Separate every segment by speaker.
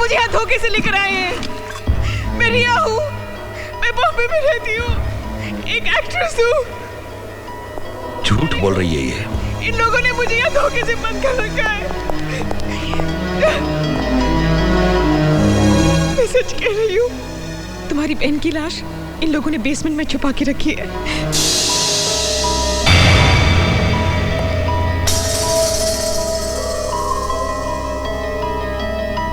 Speaker 1: मुझे यहाँ धोखे से लेकर आए हैं। मैं रिया हूँ, मैं बॉम्बे में रहती हूँ, एक एक्ट्रेस हूँ।
Speaker 2: झूठ बोल रही है ये।
Speaker 1: इन लोगों ने मुझे यहाँ धोखे से बंद कर रखा है। मैं सच कह रही हूँ, तुम्हारी बहन की लाश इन लोगों ने बेसमेंट में छुपा के रखी है।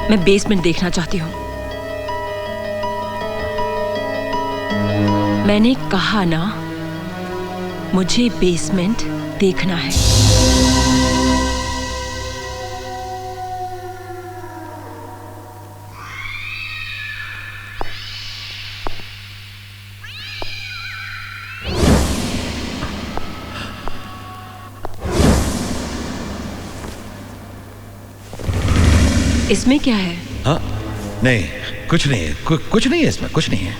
Speaker 3: मैं बेसमेंट देखना चाहती हूँ। मैंने कहा ना, मुझे बेसमेंट देखना है। इसमें क्या है?
Speaker 2: हाँ, नहीं, कुछ नहीं है, कुछ नहीं है इसमें, कुछ नहीं है।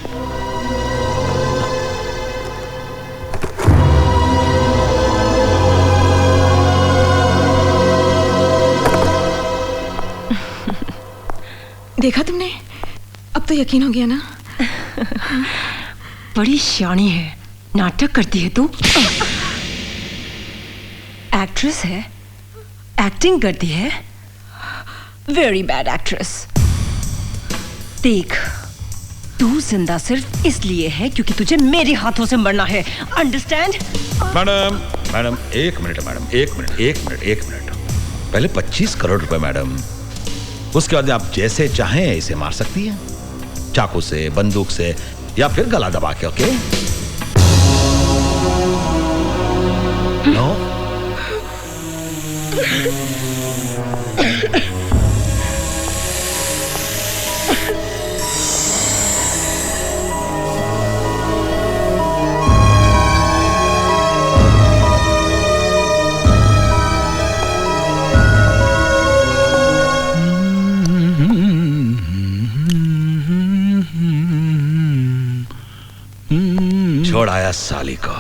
Speaker 1: देखा तुमने? अब तो यकीन हो गया ना?
Speaker 3: बड़ी शानी है, नाटक करती है तू। एक्ट्रेस है, एक्टिंग करती है, वेरी बैड एक्ट्रेस। देख, तू जिंदा सिर्फ इसलिए है क्योंकि तुझे मेरे हाथों से मरना है, अंडरस्टैंड?
Speaker 2: मैडम, मैडम, एक मिनट मैडम, एक मिनट। पहले 25 करोड़ रुपए मैडम, उसके बाद आप जैसे चाहें इसे मार सकती हैं, चाकू से, बंदूक से, या फिर गला दबा के। ओके? नो? छोड़ आया साली को।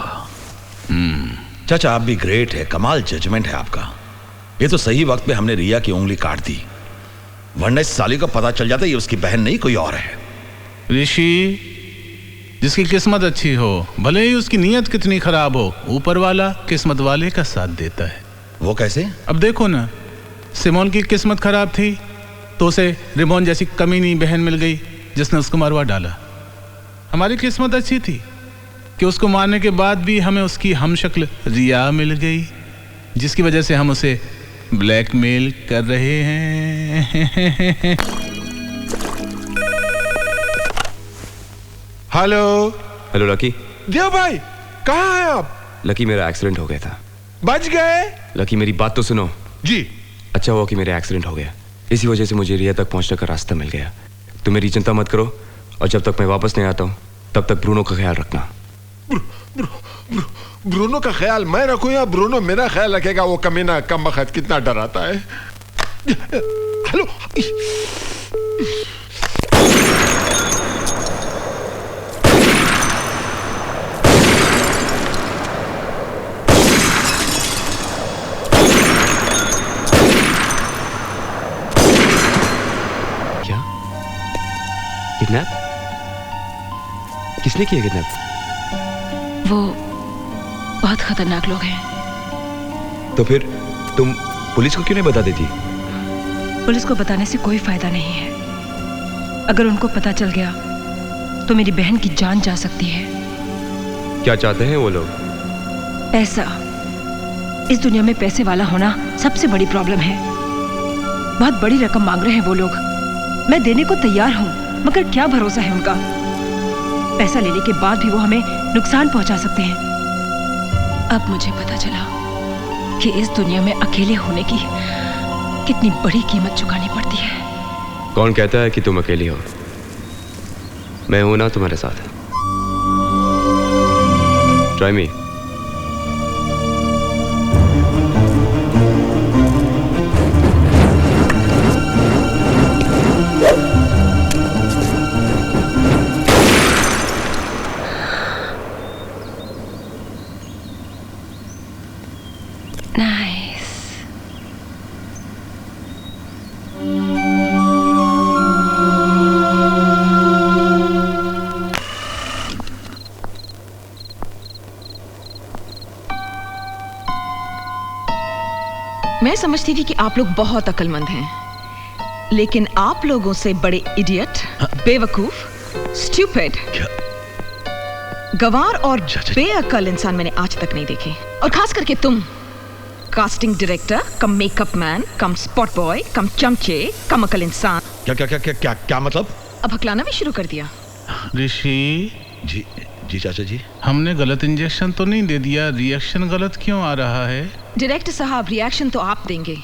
Speaker 2: चाचा आप भी ग्रेट है, कमाल जजमेंट है आपका। ये तो सही वक्त पे हमने रिया की उंगली काट दी, वरना इस साली को पता चल जाता ये उसकी बहन नहीं कोई और है।
Speaker 4: ऋषि, जिसकी किस्मत अच्छी हो, भले ही उसकी नीयत कितनी खराब हो, ऊपर वाला किस्मत वाले का साथ देता है।
Speaker 2: वो कैसे?
Speaker 4: अब देखो ना, सिमोन की किस्मत खराब थी तो उसे रिमोन जैसी कमीनी बहन मिल गई जिसने उसको मरवा डाला। हमारी किस्मत अच्छी थी कि उसको मारने के बाद भी हमें उसकी हमशक्ल रिया मिल गई, जिसकी वजह से हम उसे ब्लैकमेल कर रहे हैं।
Speaker 5: Hello
Speaker 6: hello lucky.
Speaker 5: देव भाई, कहाँ हैं आप?
Speaker 6: लकी, मेरा एक्सीडेंट हो गया था।
Speaker 5: बच गए?
Speaker 6: लकी, मेरी बात तो सुनो।
Speaker 5: जी।
Speaker 6: अच्छा हुआ कि मेरा एक्सीडेंट हो गया, इसी वजह से मुझे रिया तक पहुंचने का रास्ता मिल गया। तुम मेरी चिंता मत करो, और जब तक मैं वापस नहीं आता हूँ तब तक ब्रूनो का ख्याल रखना।
Speaker 5: ब्रूनो का ख्याल मैं रखूं या ब्रूनो मेरा ख्याल रखेगा? वो कमीना कमबख्त कितना डराता है। हेलो,
Speaker 6: क्या? किडनैप? किसने किया किडनैप?
Speaker 3: वो बहुत खतरनाक लोग हैं।
Speaker 6: तो फिर तुम पुलिस को क्यों नहीं बता देती?
Speaker 3: पुलिस को बताने से कोई फायदा नहीं है। अगर उनको पता चल गया तो मेरी बहन की जान जा सकती है।
Speaker 6: क्या चाहते हैं वो लोग?
Speaker 3: पैसा। इस दुनिया में पैसे वाला होना सबसे बड़ी प्रॉब्लम है। बहुत बड़ी रकम मांग रहे हैं वो लोग। मैं देने को तैयार हूं, मगर क्या भरोसा है उनका? पैसा लेने के बाद भी वो हमें नुकसान पहुंचा सकते हैं। अब मुझे पता चला कि इस दुनिया में अकेले होने की कितनी बड़ी कीमत चुकानी पड़ती है।
Speaker 6: कौन कहता है कि तुम अकेली हो? मैं हूं ना तुम्हारे साथ। Try me.
Speaker 1: मैं समझती थी कि आप लोग बहुत अक्लमंद हैं, लेकिन आप लोगों से बड़े इडियट, बेवकूफ, स्टूपिड, गवार और बेअक्ल इंसान मैंने आज तक नहीं देखे। और खास करके तुम, casting director cum makeup man cum spot boy cum चमचे कम अकल इंसान।
Speaker 2: क्या क्या क्या क्या क्या क्या मतलब?
Speaker 1: अब हकलाना भी शुरू कर दिया।
Speaker 4: ऋषि
Speaker 2: जी जी चाचा जी,
Speaker 4: हमने गलत इंजेक्शन तो नहीं दे दिया, रिएक्शन गलत क्यों आ रहा है?
Speaker 1: डायरेक्टर साहब, रिएक्शन तो आप देंगे,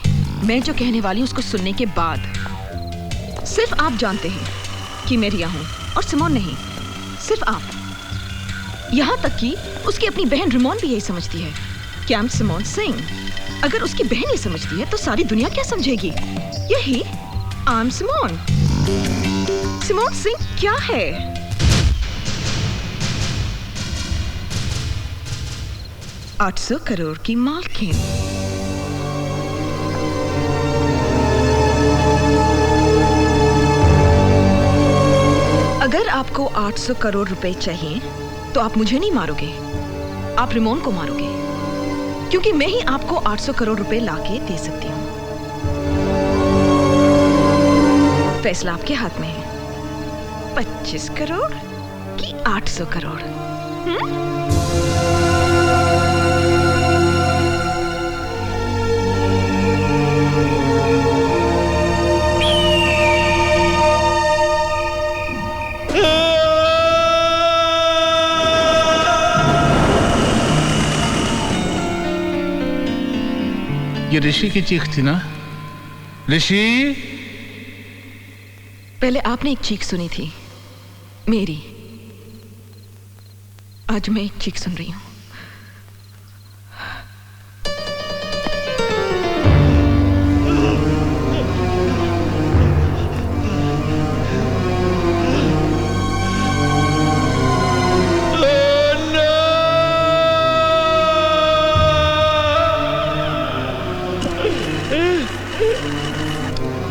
Speaker 1: मैं जो कहने वाली हूँ उसको सुनने के बाद। सिर्फ आप जानते हैं कि मैं रिया हूँ और सिमोन नहीं, सिर्फ आप। यहाँ तक कि उसकी अपनी बहन रिमोन भी यही समझती है कि आई एम सिमोन सिंह। अगर उसकी बहन ये समझती है तो सारी दुनिया क्या समझेगी? यही I am Simone. Simone Singh क्या है? $800 करोड़ की मालकिन। अगर आपको 800 करोड़ रुपए चाहिए तो आप मुझे नहीं मारोगे, आप रिमोन को मारोगे, क्योंकि मैं ही आपको 800 करोड़ रुपए लाके दे सकती हूँ। फैसला आपके हाथ में है, 25 करोड़ कि 800 करोड़?
Speaker 4: ये ऋषि की चीख थी ना? ऋषि,
Speaker 1: पहले आपने एक चीख सुनी थी मेरी, आज मैं एक चीख सुन रही हूं।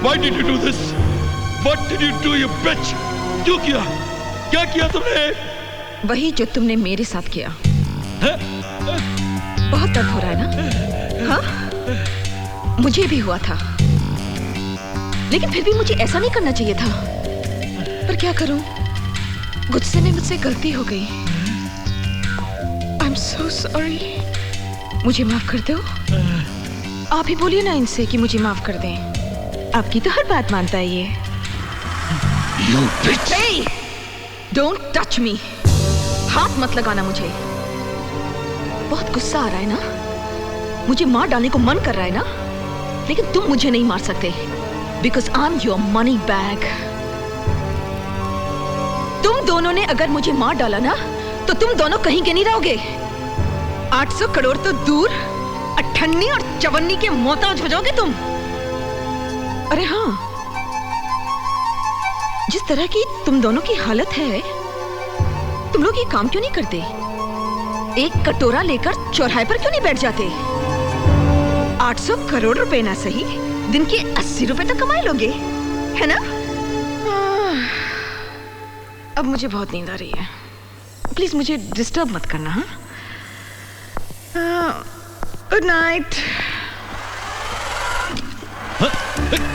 Speaker 2: Why did you do this? What did you do, you bitch? क्यों किया? क्या किया तुमने?
Speaker 1: वही जो तुमने मेरे साथ किया। बहुत दर्द हो रहा है ना? हाँ? मुझे भी हुआ था, लेकिन फिर भी मुझे ऐसा नहीं करना चाहिए था। पर क्या करूं? गुस्से में मुझसे गलती हो गई। I'm so sorry। मुझे माफ कर दो। आप ही बोलिए ना इनसे कि मुझे माफ कर दें। आपकी तो हर बात मानता है ये।
Speaker 2: You bitch!
Speaker 1: Hey! Don't touch me! हाथ मत लगाना मुझे। बहुत गुस्सा आ रहा है ना? मुझे मार डालने को मन कर रहा है ना? लेकिन तुम मुझे नहीं मार सकते, because I'm your money bag। तुम दोनों ने अगर मुझे मार डाला ना, तो तुम दोनों कहीं के नहीं रहोगे। 800 करोड़ तो दूर, अठन्नी और चवन्नी के मोहताज हो जाओगे तुम। अरे हाँ, जिस तरह की तुम दोनों की हालत है, तुम लोग ये काम क्यों नहीं करते? एक कटोरा लेकर चौराहे पर क्यों नहीं बैठ जाते? 800 करोड़ रुपए ना सही, दिन के 80 रुपए तक कमाई लोगे, है ना? अब मुझे बहुत नींद आ रही है, प्लीज मुझे डिस्टर्ब मत करना। हाँ, गुड नाइट।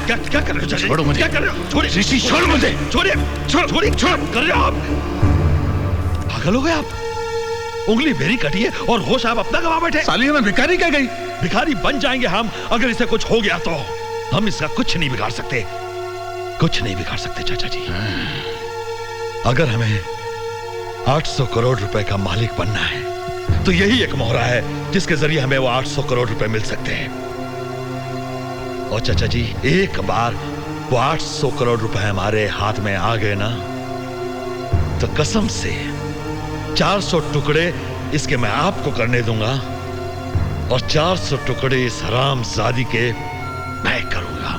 Speaker 2: क्या क्या कर रहे हो?
Speaker 4: छोड़ो मुझे।
Speaker 2: क्या कर रहे हो? छोड़िए
Speaker 4: ऋषि, छोड़ो मुझे।
Speaker 2: छोड़िए, छोड़िए, छोड़ कर रहे हो आप? पागल हो गए आप? उंगली मेरी कटी है और होश आप अपना गवा बैठे।
Speaker 4: साली में भिखारी क्या गई?
Speaker 2: भिखारी बन जाएंगे हम अगर इसे कुछ हो गया तो। हम इसका कुछ नहीं बिगाड़ सकते, कुछ नहीं बिगाड़ सकते चाचा जी। अगर हमें 800 करोड़ रुपए का मालिक बनना है तो यही एक मोहरा है जिसके जरिए हमें वो 800 करोड़ रुपए मिल सकते हैं। और चाचा जी, एक बार वो 800 करोड़ रुपए हमारे हाथ में आ गए ना, तो कसम से 400 टुकड़े इसके मैं आपको करने दूंगा और 400 टुकड़े इस हरामजादी के मैं करूंगा।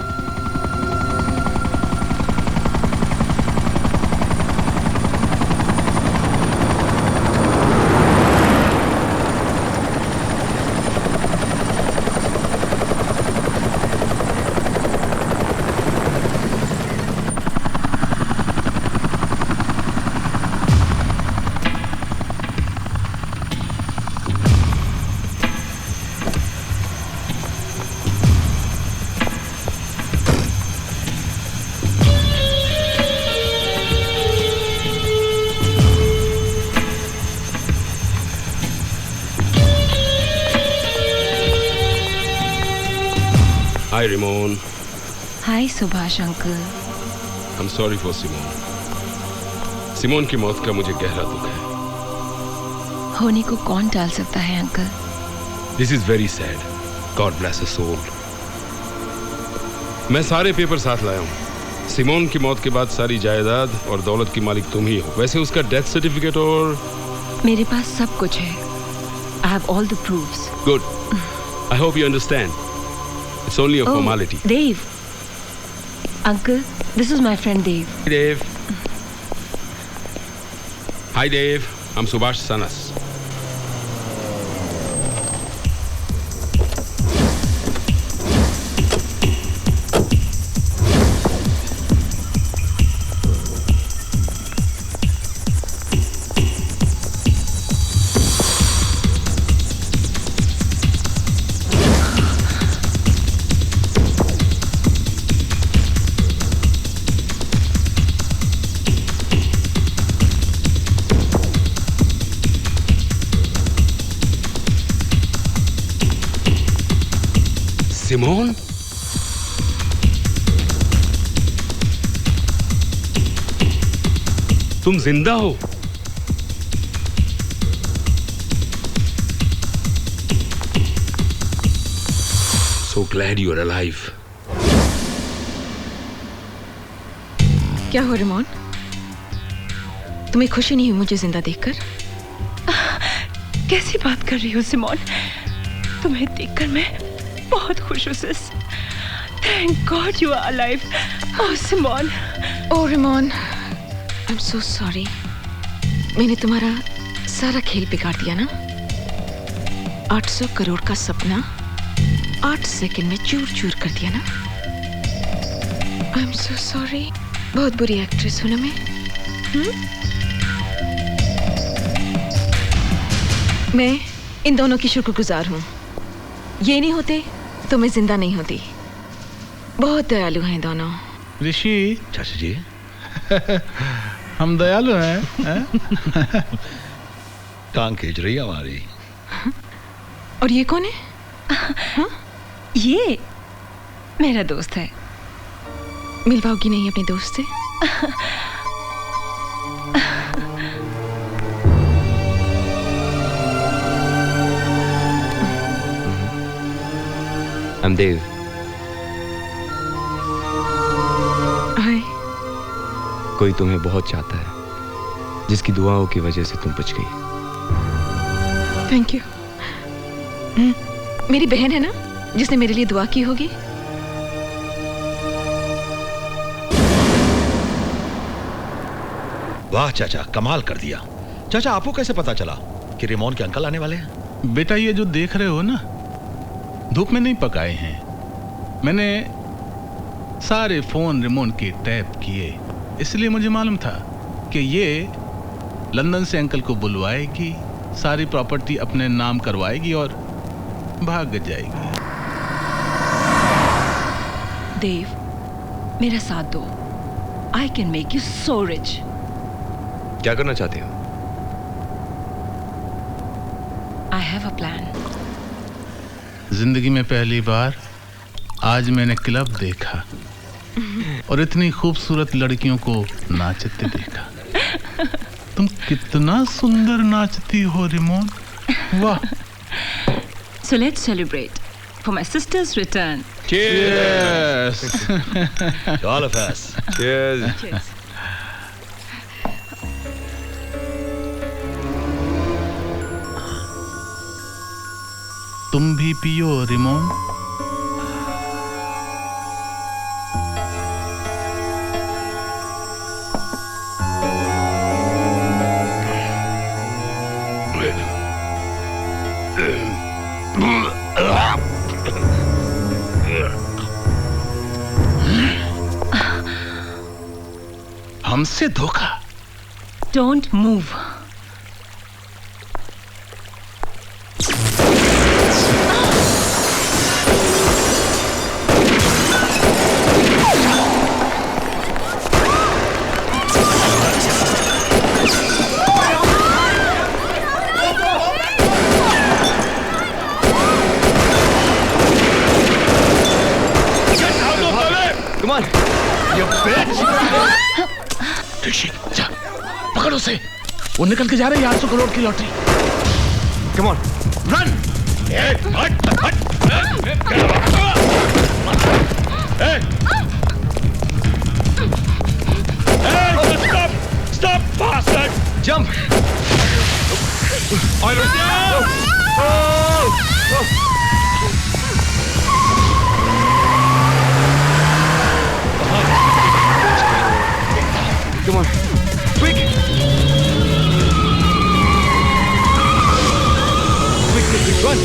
Speaker 7: हाय रिमोन।
Speaker 3: Hi Subhash uncle.
Speaker 7: I am sorry for Simon. Simon की मौत का मुझे गहरा दुख है।
Speaker 3: होने को कौन टाल सकता है uncle?
Speaker 7: This is very sad. God bless his soul. मैं सारे पेपर साथ लाया हूँ। सिमोन की मौत के बाद सारी जायदाद और दौलत की मालिक तुम ही हो। वैसे उसका डेथ सर्टिफिकेट और
Speaker 3: मेरे पास सब कुछ है। I have all the proofs.
Speaker 7: Good. I hope you understand. It's only a formality.
Speaker 3: Dave. Uncle, this is my friend Dave.
Speaker 7: Hi, Dave. Hi, Dave. I'm Subhash Sanas. Simone, तुम जिंदा हो? So glad you are alive.
Speaker 1: क्या हो रिमोन? तुम्हें खुशी नहीं हुई मुझे जिंदा देखकर?
Speaker 3: कैसी बात कर रही हो सिमोन? तुम्हें देखकर मैं बहुत खुश हूँ sis. Thank God you are alive. Oh Simone.
Speaker 1: Oh रिमोन, I'm so sorry. मैंने तुम्हारा सारा खेल बिगाड़ दिया ना। 800 करोड़ का सपना 8 सेकंड में चूर चूर कर दिया ना। I'm so sorry. बहुत बुरी एक्ट्रेस हूँ ना मैं। मैं इन दोनों की शुक्रगुजार हूँ। ये नहीं होते तो मैं जिंदा नहीं होती। बहुत दयालु हैं दोनों।
Speaker 4: ऋषि।
Speaker 2: चाचा जी।
Speaker 4: हम दयालु हैं?
Speaker 2: टांग खींच रही है हमारी।
Speaker 1: और ये कौन है?
Speaker 3: ये मेरा दोस्त है।
Speaker 1: मिलवाओगी नहीं अपने दोस्त से?
Speaker 6: I'm Dave.
Speaker 1: हाय।
Speaker 6: कोई तुम्हें बहुत चाहता है, जिसकी दुआओं की वजह से तुम बच गई।
Speaker 1: Thank you. मेरी बहन है ना जिसने मेरे लिए दुआ की होगी।
Speaker 2: वाह चाचा, कमाल कर दिया। चाचा, आपको कैसे पता चला कि रिमोन के अंकल आने वाले हैं?
Speaker 4: बेटा, ये जो देख रहे हो ना, धूप में नहीं पकाए हैं। मैंने सारे फोन रिमोन के टैप किए, इसलिए मुझे मालूम था कि ये लंदन से अंकल को बुलवाएगी, सारी प्रॉपर्टी अपने नाम करवाएगी और भाग जाएगी।
Speaker 3: देव, मेरा साथ दो। I can make you so rich.
Speaker 6: क्या करना चाहते हो?
Speaker 3: I have a plan.
Speaker 4: जिंदगी में पहली बार आज मैंने क्लब देखा और इतनी खूबसूरत लड़कियों को नाचते देखा। तुम कितना सुंदर नाचती हो रिमोन, वाह।
Speaker 3: So let's celebrate for my sister's return.
Speaker 4: Cheers.
Speaker 2: All of us.
Speaker 6: Cheers.
Speaker 3: Cheers.
Speaker 4: तुम भी पियो रिमोन। हमसे धोखा।
Speaker 3: Don't move.
Speaker 4: वो निकल के जा रही है 800 करोड़ की lottery.
Speaker 6: Come on
Speaker 2: run. Stop, bastard!
Speaker 6: Jump. Come on, quick! Quick, run!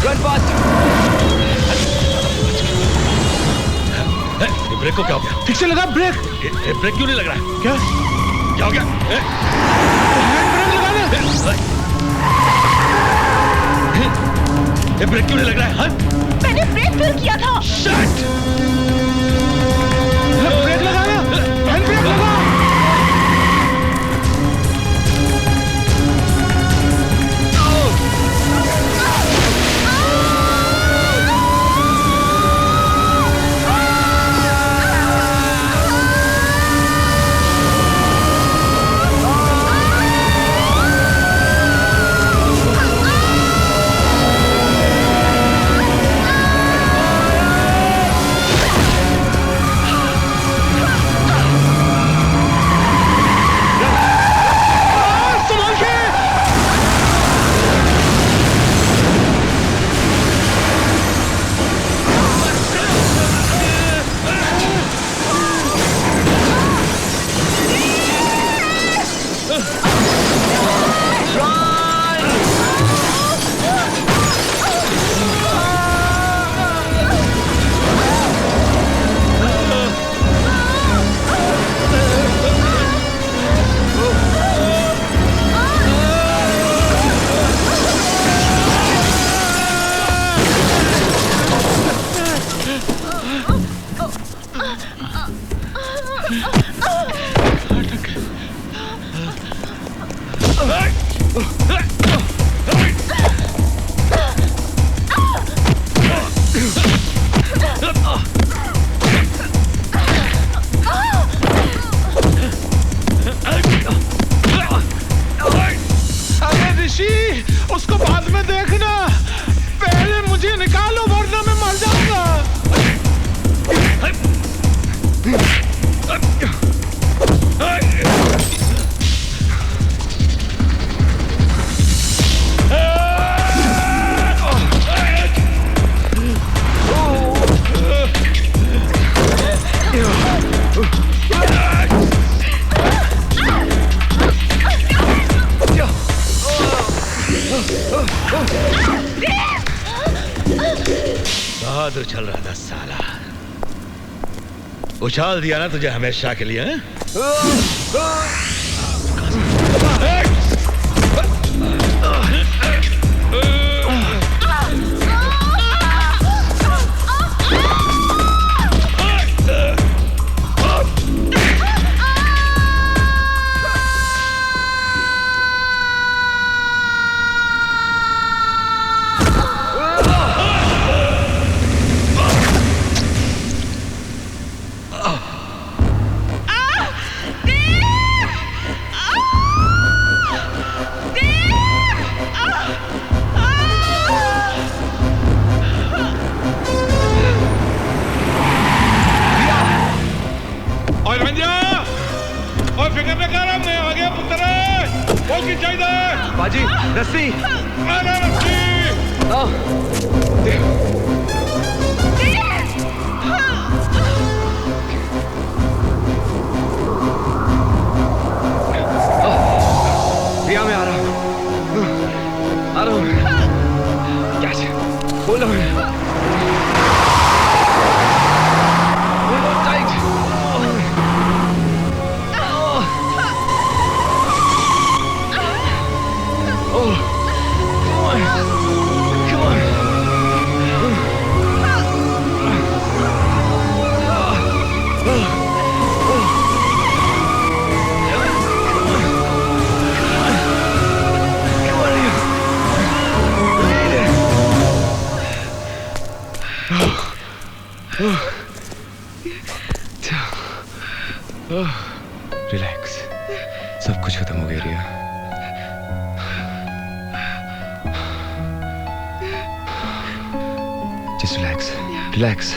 Speaker 6: Run fast!
Speaker 2: ये ब्रेक को क्या हो गया?
Speaker 4: ठीक से लगा ब्रेक।
Speaker 2: ये ब्रेक क्यों नहीं लग रहा है?
Speaker 4: क्या
Speaker 2: क्या हो गया?
Speaker 4: हैंड ब्रेक लगा दे।
Speaker 2: ये ब्रेक क्यों नहीं लग रहा है?
Speaker 1: मैंने ब्रेक फेल किया था।
Speaker 2: Shit!
Speaker 4: ब्रेक लगाना, हैंड ब्रेक लगा। उसको बाद में देखना, पहले मुझे निकालो वरना मैं मर जाऊंगा।
Speaker 2: बहादुर चल रहा था साला, उछाल दिया ना तुझे हमेशा के लिए।
Speaker 6: बाजी रस्सी प्रिया मैं आ रहा हूँ क्या बोलो Come on. रिलैक्स, सब कुछ खत्म हो गया Riya. Just relax, relax,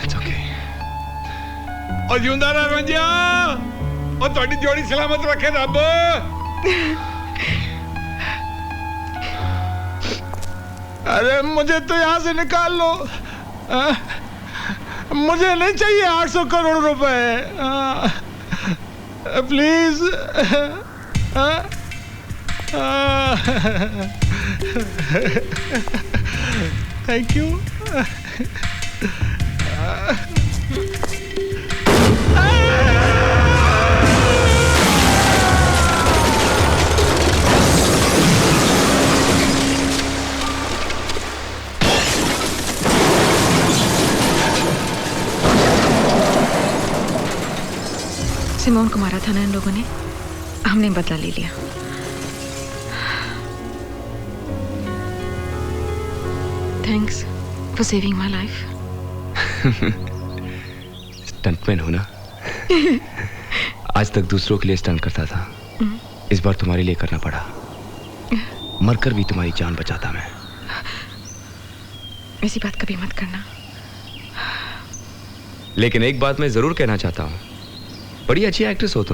Speaker 6: it's okay.
Speaker 2: और जिंदा रह रंजिया, और थोड़ी जोड़ी सलामत रखे रब।
Speaker 4: अरे मुझे तो यहाँ से निकाल लो। मुझे नहीं चाहिए 800 करोड़ रुपए, प्लीज। Thank you.
Speaker 1: सिमोन को मारा था ना इन लोगों ने, हमने बदला ले लिया। Thanks for saving my life.
Speaker 6: Stuntman हो ना। आज तक दूसरों के लिए स्टंट करता था, इस बार तुम्हारे लिए करना पड़ा। मरकर भी तुम्हारी जान बचाता मैं।
Speaker 1: ऐसी बात कभी मत करना।
Speaker 6: लेकिन एक बात मैं जरूर कहना चाहता हूं, बड़ी अच्छी एक्ट्रेस हो तुम।